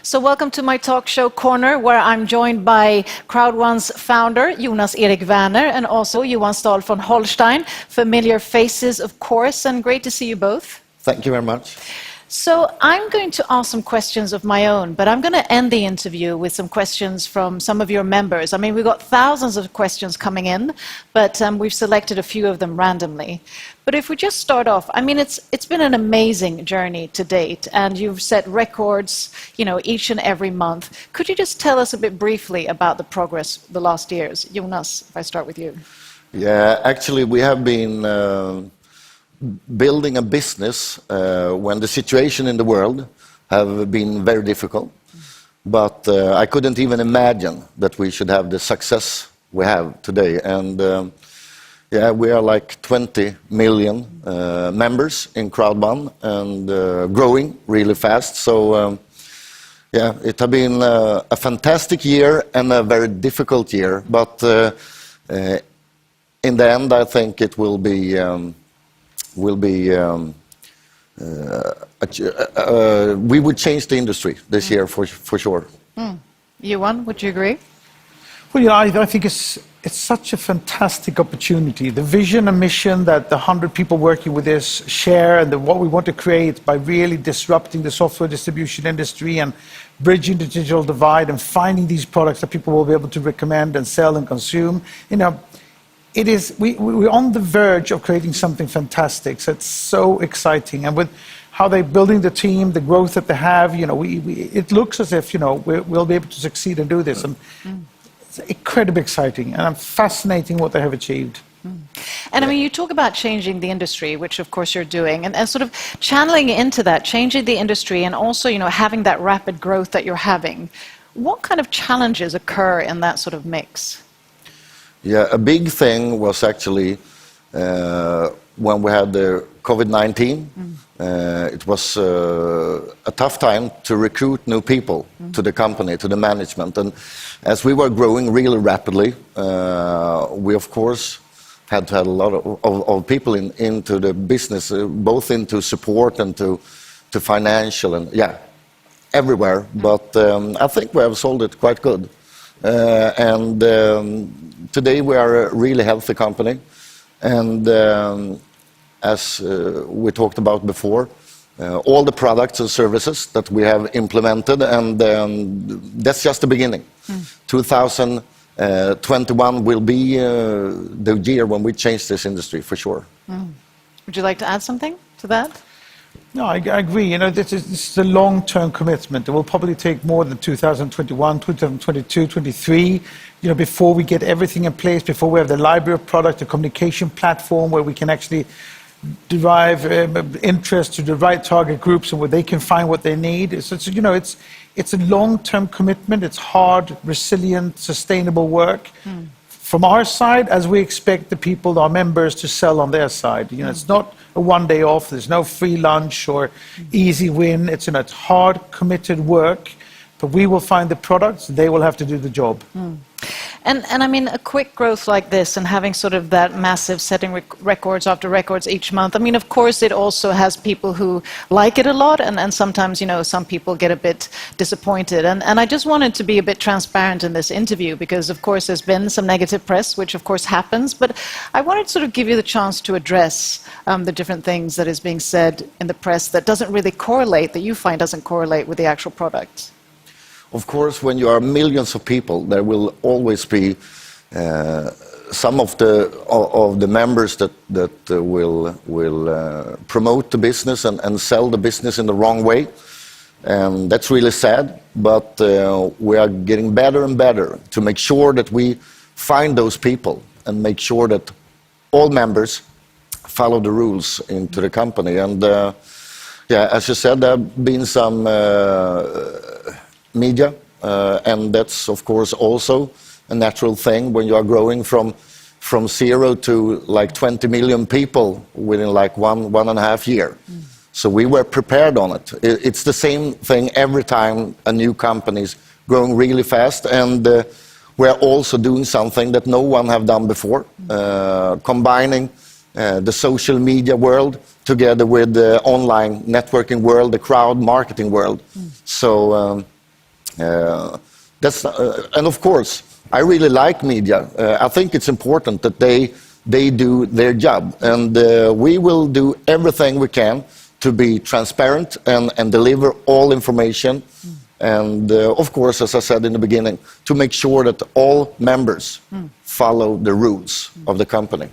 So welcome to my talk show corner, where I'm joined by CROWD1's founder, Jonas Werner, and also Johan Staël from Holstein. Familiar faces, of course, and great to see you both. Thank you very much. So I'm going to ask some questions of my own, but I'm going to end the interview with some questions from some of your members. I mean, we've got thousands of questions coming in, but we've selected a few of them randomly. But if we just start off, I mean, it's been an amazing journey to date, and you've set records, each and every month. Could you just tell us a bit briefly about the progress the last years? Jonas, if I start with you. Yeah, actually, we have been building a business when the situation in the world have been very difficult. But I couldn't even imagine that we should have the success we have today. And yeah, we are like 20 million members in CROWD1 and growing really fast. So yeah, it has been a fantastic year and a very difficult year. But in the end, I think it will be we would change the industry this year for sure. Johan, would you agree? Well, yeah, I think it's such a fantastic opportunity. The vision and mission that the 100 people working with this share, and what we want to create by really disrupting the software distribution industry and bridging the digital divide and finding these products that people will be able to recommend and sell and consume. We're on the verge of creating something fantastic. So it's so exciting, and with how they're building the team, the growth that they have, it looks as if we'll be able to succeed and do this. And it's incredibly exciting, and fascinating what they have achieved. And I mean, you talk about changing the industry, which of course you're doing, and sort of channeling into that, changing the industry, and also having that rapid growth that you're having. What kind of challenges occur in that sort of mix? Yeah, a big thing was actually when we had the COVID-19. It was a tough time to recruit new people to the company, to the management. And as we were growing really rapidly, we of course had to have a lot of people into the business, both into support and to financial and everywhere. But I think we have solved it quite good. And today we are a really healthy company, and as we talked about before, all the products and services that we have implemented, and that's just the beginning. 2021 will be the year when we change this industry for sure. Would you like to add something to that? No, I agree. This is a long-term commitment. It will probably take more than 2021, 2022, 2023, before we get everything in place, before we have the library of product, the communication platform where we can actually derive interest to the right target groups and where they can find what they need. It's a long-term commitment. It's hard, resilient, sustainable work. From our side, as we expect the people, our members, to sell on their side. It's not a one day off. There's no free lunch or easy win. It's hard, committed work. But we will find the products. They will have to do the job. And I mean, a quick growth like this and having sort of that massive setting records after records each month, I mean, of course, it also has people who like it a lot, and sometimes, some people get a bit disappointed. And I just wanted to be a bit transparent in this interview because, of course, there's been some negative press, which, of course, happens. But I wanted to sort of give you the chance to address the different things that is being said in the press that doesn't really correlate, that you find doesn't correlate with the actual product. Of course, when you are millions of people, there will always be some of the members that will promote the business and sell the business in the wrong way, and that's really sad. But we are getting better and better to make sure that we find those people and make sure that all members follow the rules into the company. And as you said, there have been some media, and that's of course also a natural thing when you are growing from 0 to like 20 million people within like one and a half year. So we were prepared on it. It's the same thing every time a new company is growing really fast, and we're also doing something that no one have done before, combining the social media world together with the online networking world, the crowd marketing world. So And of course, I really like media. I think it's important that they do their job, and we will do everything we can to be transparent and deliver all information. And of course, as I said in the beginning, to make sure that all members follow the rules of the company.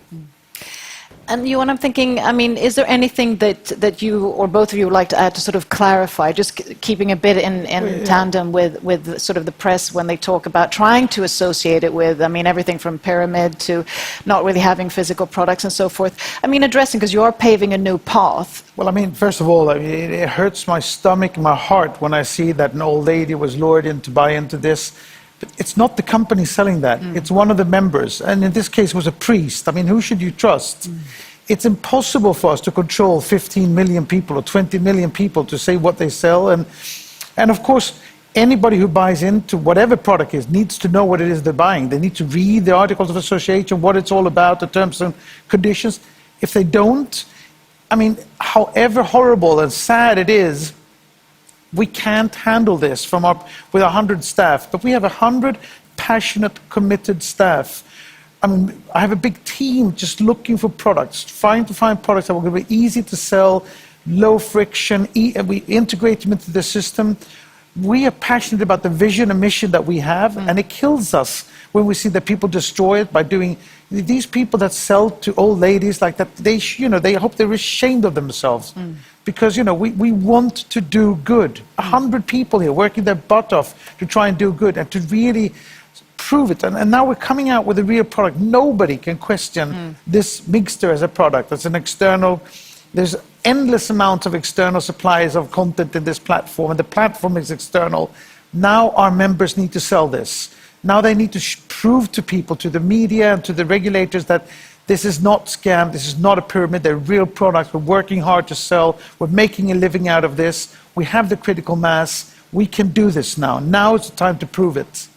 And Johan, I'm thinking, I mean, is there anything that you or both of you would like to add to sort of clarify, just keeping a bit in tandem with sort of the press when they talk about trying to associate it with, I mean, everything from pyramid to not really having physical products and so forth. I mean, addressing, because you are paving a new path. Well, I mean, first of all, I mean, it hurts my stomach, my heart, when I see that an old lady was lured in to buy into this. But it's not the company selling that. It's one of the members. And in this case, it was a priest. I mean, who should you trust? It's impossible for us to control 15 million people or 20 million people to say what they sell. And of course, anybody who buys into whatever product is needs to know what it is they're buying. They need to read the Articles of Association, what it's all about, the terms and conditions. If they don't, I mean, however horrible and sad it is, we can't handle this with 100 staff, but we have 100 passionate, committed staff. I mean, I have a big team just looking for products, trying to find products that are going to be easy to sell, low friction, we integrate them into the system. We are passionate about the vision and mission that we have, and it kills us when we see that people destroy it by doing these people that sell to old ladies like that. They hope they're ashamed of themselves, because we want to do good. 100 people here working their butt off to try and do good and to really prove it. And now we're coming out with a real product. Nobody can question this Miggster as a product. That's an external. There's endless amounts of external suppliers of content in this platform, and the platform is external. Now our members need to sell this. Now they need to prove to people, to the media and to the regulators, that this is not scam, this is not a pyramid, they're real products, we're working hard to sell, we're making a living out of this, we have the critical mass, we can do this now. Now is the time to prove it.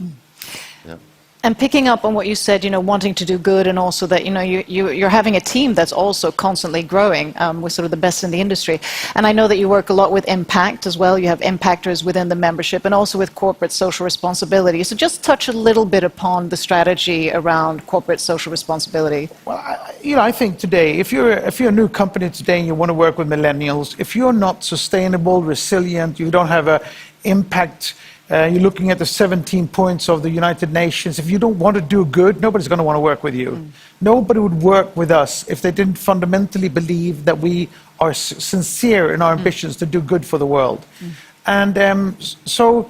And picking up on what you said, wanting to do good, and also that, you're having a team that's also constantly growing with sort of the best in the industry. And I know that you work a lot with impact as well. You have impactors within the membership and also with corporate social responsibility. So just touch a little bit upon the strategy around corporate social responsibility. Well, I think today, if you're a new company today and you want to work with millennials, if you're not sustainable, resilient, you don't have an impact. You're looking at the 17 points of the United Nations. If you don't want to do good, nobody's going to want to work with you. Nobody would work with us if they didn't fundamentally believe that we are sincere in our ambitions to do good for the world. And so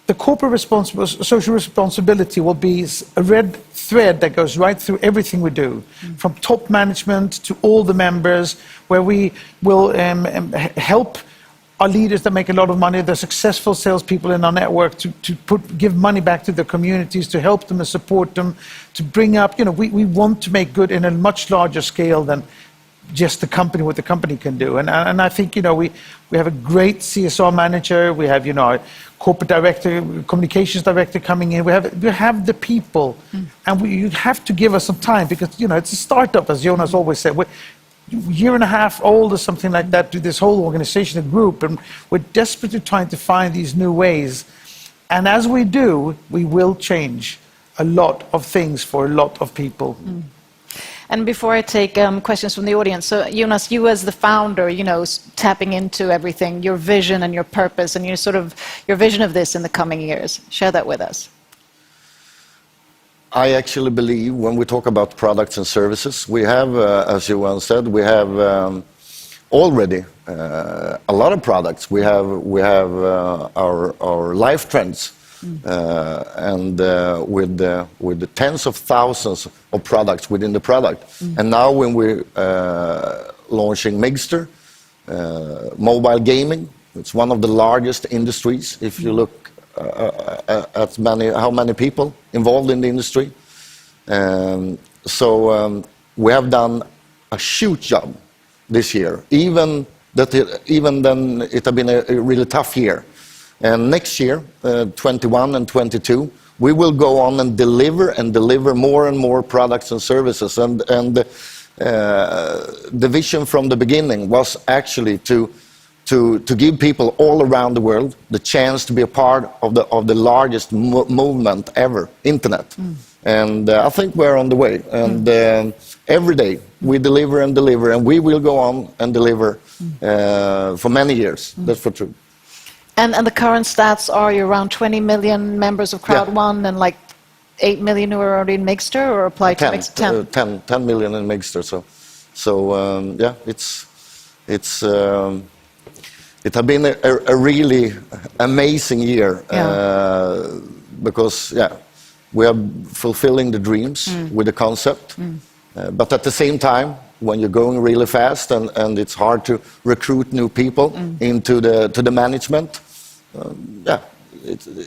the corporate social responsibility will be a red thread that goes right through everything we do, from top management to all the members, where we will help our leaders that make a lot of money, the successful salespeople in our network, to give money back to the communities, to help them and support them, to bring up, we want to make good in a much larger scale than just the company, what the company can do. And I think, we have a great CSR manager, we have, our corporate director, communications director coming in, we have the people, and you have to give us some time, because, it's a startup, as Jonas always said. Year and a half old or something like that to this whole organization and group, and we're desperately trying to find these new ways. And as we do, we will change a lot of things for a lot of people. And before I take questions from the audience, so Jonas, you as the founder, tapping into everything, your vision and your purpose, and your vision of this in the coming years, share that with us. I actually believe when we talk about products and services, we have, as Johan said, we have already a lot of products. We have our life trends, and with the tens of thousands of products within the product. And now when we're launching Miggster, mobile gaming, it's one of the largest industries if you look at how many people involved in the industry. So we have done a huge job this year, even then it has been a really tough year. And next year, 21 and 22, we will go on and deliver more and more products and services. And the vision from the beginning was actually to to give people all around the world the chance to be a part of the largest movement ever, internet. And I think we're on the way. And every day we deliver and deliver, and we will go on and deliver for many years. That's for true. And the current stats are you're around 20 million members of CROWD1 and like 8 million who are already in Miggster or apply to Miggster? 10 million in Miggster. So yeah, it has been a really amazing year because we are fulfilling the dreams with the concept, but at the same time, when you're going really fast and it's hard to recruit new people into the management,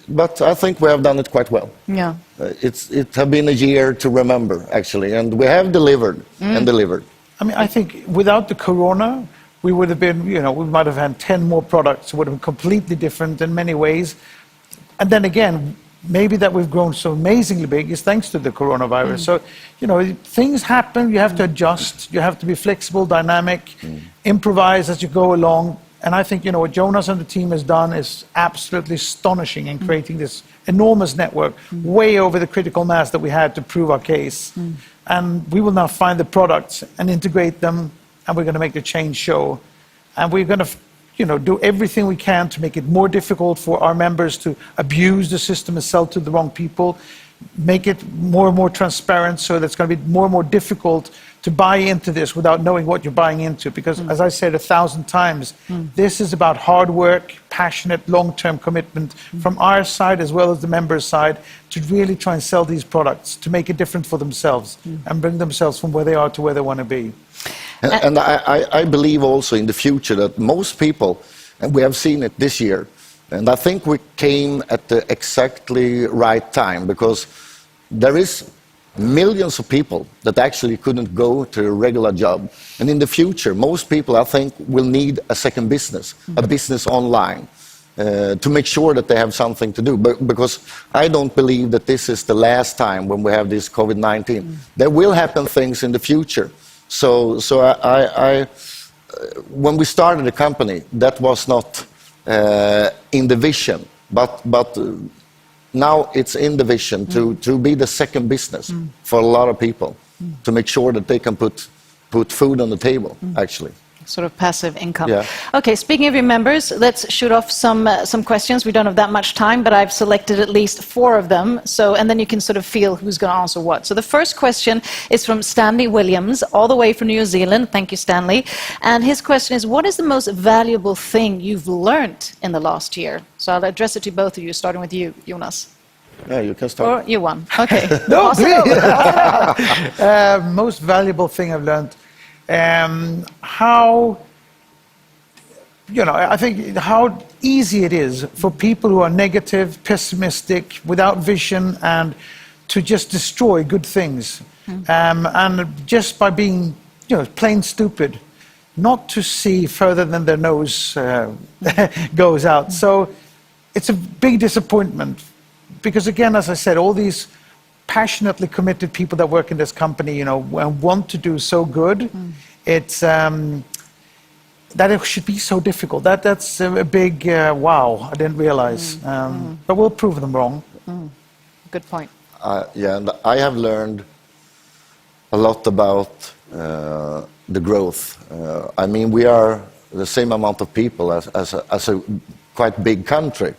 but I think we have done it quite well. Yeah, it has been a year to remember actually, and we have delivered and delivered. I mean, I think without the corona, we would have been, we might have had 10 more products. It would have been completely different in many ways. And then again, maybe that we've grown so amazingly big is thanks to the coronavirus. So, things happen, you have to adjust, you have to be flexible, dynamic, improvise as you go along. And I think, what Jonas and the team has done is absolutely astonishing in creating this enormous network, way over the critical mass that we had to prove our case. And we will now find the products and integrate them, and we're going to make the change show. And we're going to do everything we can to make it more difficult for our members to abuse the system and sell to the wrong people, make it more and more transparent so that it's going to be more and more difficult to buy into this without knowing what you're buying into. Because as I said 1,000 times, this is about hard work, passionate, long-term commitment from our side as well as the members' side to really try and sell these products, to make it different for themselves and bring themselves from where they are to where they want to be. And I believe also in the future that most people, and we have seen it this year, and I think we came at the exactly right time because there is millions of people that actually couldn't go to a regular job. And in the future, most people, I think, will need a second business, a business online, to make sure that they have something to do. Because I don't believe that this is the last time when we have this COVID-19. There will happen things in the future. So when we started the company, that was not in the vision, but now it's in the vision to be the second business for a lot of people, to make sure that they can put food on the table, actually. Sort of passive income. Yeah. Okay, speaking of your members, let's shoot off some questions. We don't have that much time, but I've selected at least 4 of them. So, and then you can sort of feel who's going to answer what. So the first question is from Stanley Williams, all the way from New Zealand. Thank you, Stanley. And his question is, what is the most valuable thing you've learned in the last year? So I'll address it to both of you, starting with you, Jonas. Yeah, you can start. Or you one. Okay. No, please. Most valuable thing I've learned. How, I think how easy it is for people who are negative, pessimistic, without vision, and to just destroy good things. And just by being, plain stupid, not to see further than their nose goes out. So it's a big disappointment because, again, as I said, all these passionately committed people that work in this company, and want to do so good. It's that it should be so difficult. That's a big wow. I didn't realize, but we'll prove them wrong. Good point. Yeah, and I have learned a lot about the growth. I mean, we are the same amount of people as a quite big country,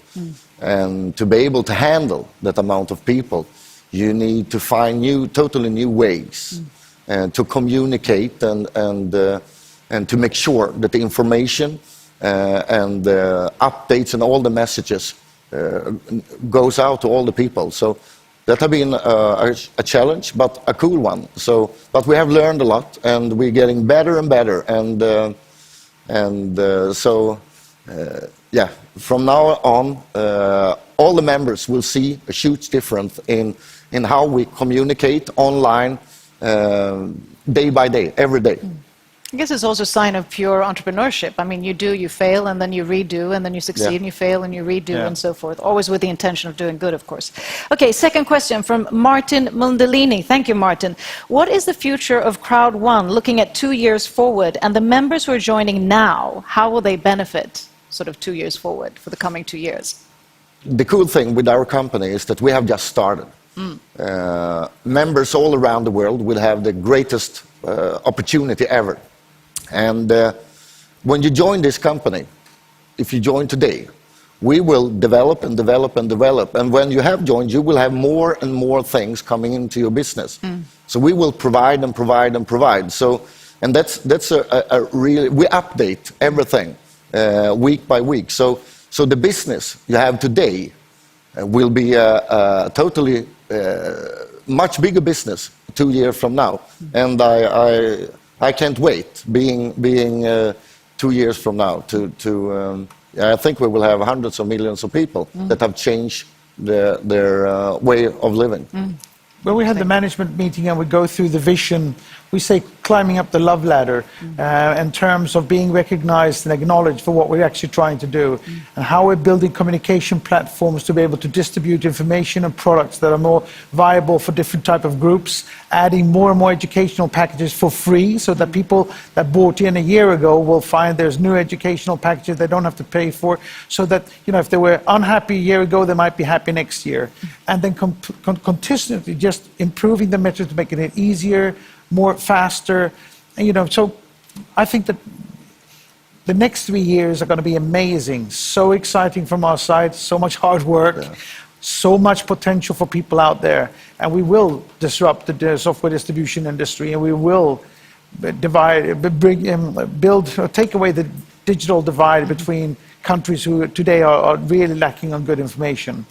and to be able to handle that amount of people, you need to find totally new ways to communicate and to make sure that the information and the updates and all the messages goes out to all the people. So that has been a challenge, but a cool one. So, but we have learned a lot, and we're getting better and better. So, yeah, from now on, all the members will see a huge difference in how we communicate online day by day, every day. I guess it's also a sign of pure entrepreneurship. I mean, you do, you fail, and then you redo, and then you succeed, Yeah. and you fail, and you redo, Yeah. and so forth. Always with the intention of doing good, of course. Okay, second question from Martin Mundellini. Thank you, Martin. What is the future of CROWD1 looking at 2 years forward, and the members who are joining now, how will they benefit sort of 2 years forward for the coming 2 years? The cool thing with our company is that we have just started. Members all around the world will have the greatest opportunity ever. And when you join this company, if you join today, we will develop and develop and develop. And when you have joined, you will have more and more things coming into your business. So we will provide and provide and provide. So, and that's a really, we update everything week by week. So the business you have today will be a totally much bigger business 2 years from now. And I can't wait being 2 years from now to I think we will have hundreds of millions of people that have changed their way of living. When we had the management meeting and we go through the vision, we say climbing up the love ladder in terms of being recognized and acknowledged for what we're actually trying to do, and how we're building communication platforms to be able to distribute information and products that are more viable for different type of groups, adding more and more educational packages for free so that people that bought in a year ago will find there's new educational packages they don't have to pay for, so that, you know, if they were unhappy a year ago, they might be happy next year. And then continuously just improving the metrics to make it easier, more faster, and, you know, so I think that the next 3 years are going to be amazing, so exciting from our side, so much hard work, so much potential for people out there, and we will disrupt the software distribution industry, and we will take away the digital divide between countries who today are really lacking on good information.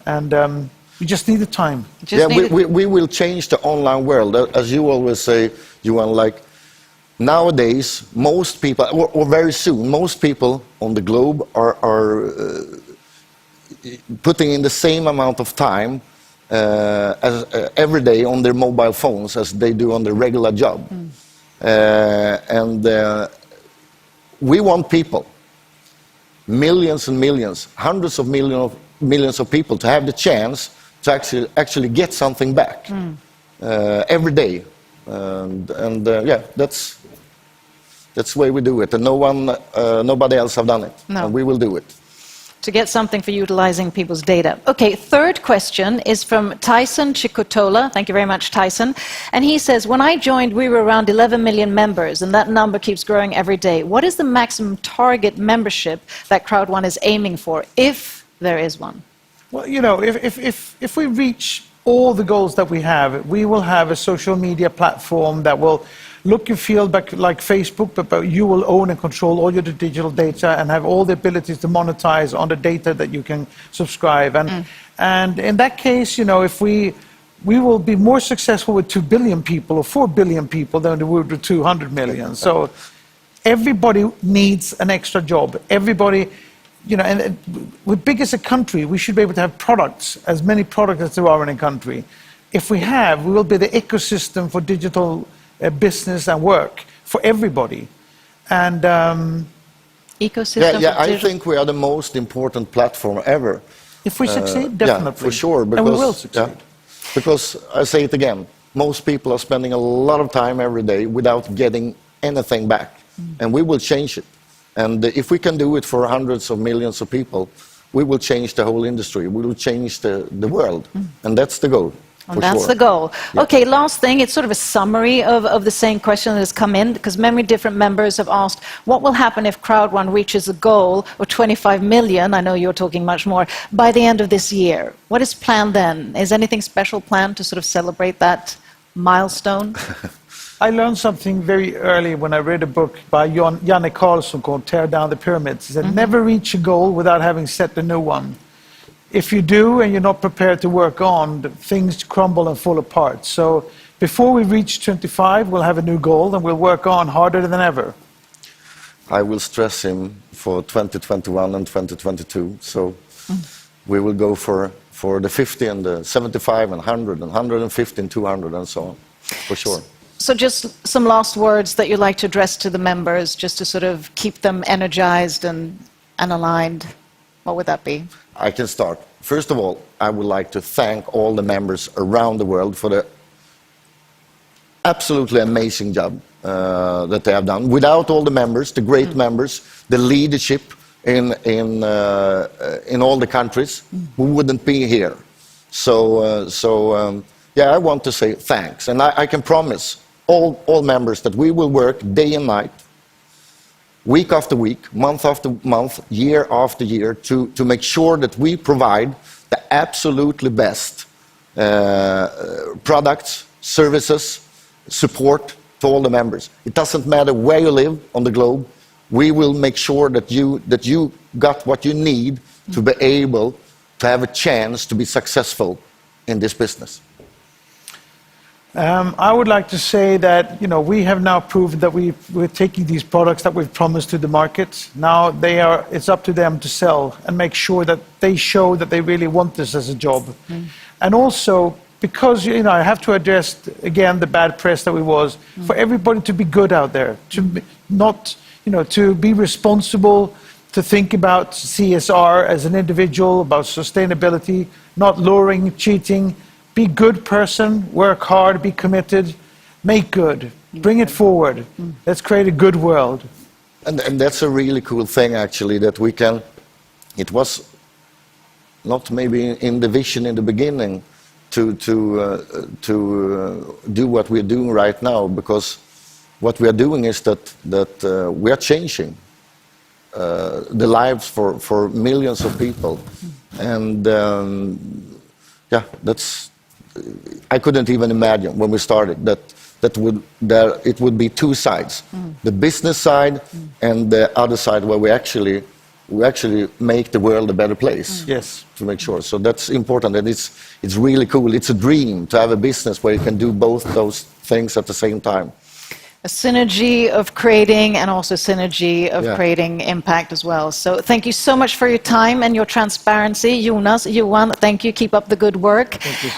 And we just need the time. We will change the online world. As you always say, Johan, like nowadays, most people, or very soon, most people on the globe are putting in the same amount of time as every day on their mobile phones as they do on their regular job. And we want people, millions and millions, hundreds of millions of people, to have the chance to actually get something back every day, and yeah, that's the way we do it, and nobody else have done it, and we will do it. To get something for utilizing people's data. Okay, third question is from Tyson Chikotola. Thank you very much, Tyson. And he says, when I joined, we were around 11 million members, and that number keeps growing every day. What is the maximum target membership that CROWD1 is aiming for, if there is one? Well, you know, if we reach all the goals that we have, we will have a social media platform that will look and feel like Facebook, but you will own and control all your digital data and have all the abilities to monetize on the data that you can subscribe. And in that case, you know, if we will be more successful with 2 billion people or 4 billion people than we would with 200 million. So everybody needs an extra job. Everybody, you know, and we're big as a country, we should be able to have products, as many products as there are in a country. If we have, we will be the ecosystem for digital business and work for everybody. And ecosystem. Yeah, I think we are the most important platform ever. If we succeed, definitely. Yeah, for sure. Because, and we will succeed. Yeah, because I say it again, most people are spending a lot of time every day without getting anything back, and we will change it. And if we can do it for hundreds of millions of people, we will change the whole industry. We will change the world, and that's the goal. And that's the goal. Yeah. Okay, last thing, it's sort of a summary of the same question that has come in, because many different members have asked, what will happen if CROWD1 reaches a goal of 25 million, I know you're talking much more, by the end of this year? What is planned then? Is anything special planned to sort of celebrate that milestone? I learned something very early when I read a book by Janne Carlson called Tear Down the Pyramids. He said, never reach a goal without having set a new one. If you do and you're not prepared to work on, things crumble and fall apart. So before we reach 25, we'll have a new goal and we'll work on harder than ever. I will stress him for 2021 and 2022. So we will go for the 50 and the 75 and 100 and 150 and 200 and so on, for sure. So just some last words that you'd like to address to the members, just to sort of keep them energized and aligned. What would that be? I can start. First of all, I would like to thank all the members around the world for the absolutely amazing job that they have done. Without all the members, the great members, the leadership in all the countries, we wouldn't be here. Yeah, I want to say thanks, and I can promise all members that we will work day and night, week after week, month after month, year after year, to make sure that we provide the absolutely best products, services, support to all the members. It doesn't matter where you live on the globe. We will make sure that you got what you need to be able to have a chance to be successful in this business. I would like to say that we have now proven that we're taking these products that we've promised to the market. Now it's up to them to sell and make sure that they show that they really want this as a job. And also, because I have to address again the bad press that we was, for everybody to be good out there, to not to be responsible, to think about CSR as an individual, about sustainability, not luring, cheating. Be a good person, work hard, be committed, make good, bring it forward. Let's create a good world. And that's a really cool thing, actually, that we can. It was not maybe in the vision in the beginning to do what we're doing right now, because what we are doing is that we are changing the lives for millions of people, and yeah, I couldn't even imagine when we started that it would be two sides, the business side and the other side where we actually make the world a better place. Yes, to make sure. So that's important, and it's really cool. It's a dream to have a business where you can do both those things at the same time. A synergy of creating and also synergy of creating impact as well. So thank you so much for your time and your transparency. Jonas, Johan, thank you. Keep up the good work. Thank you.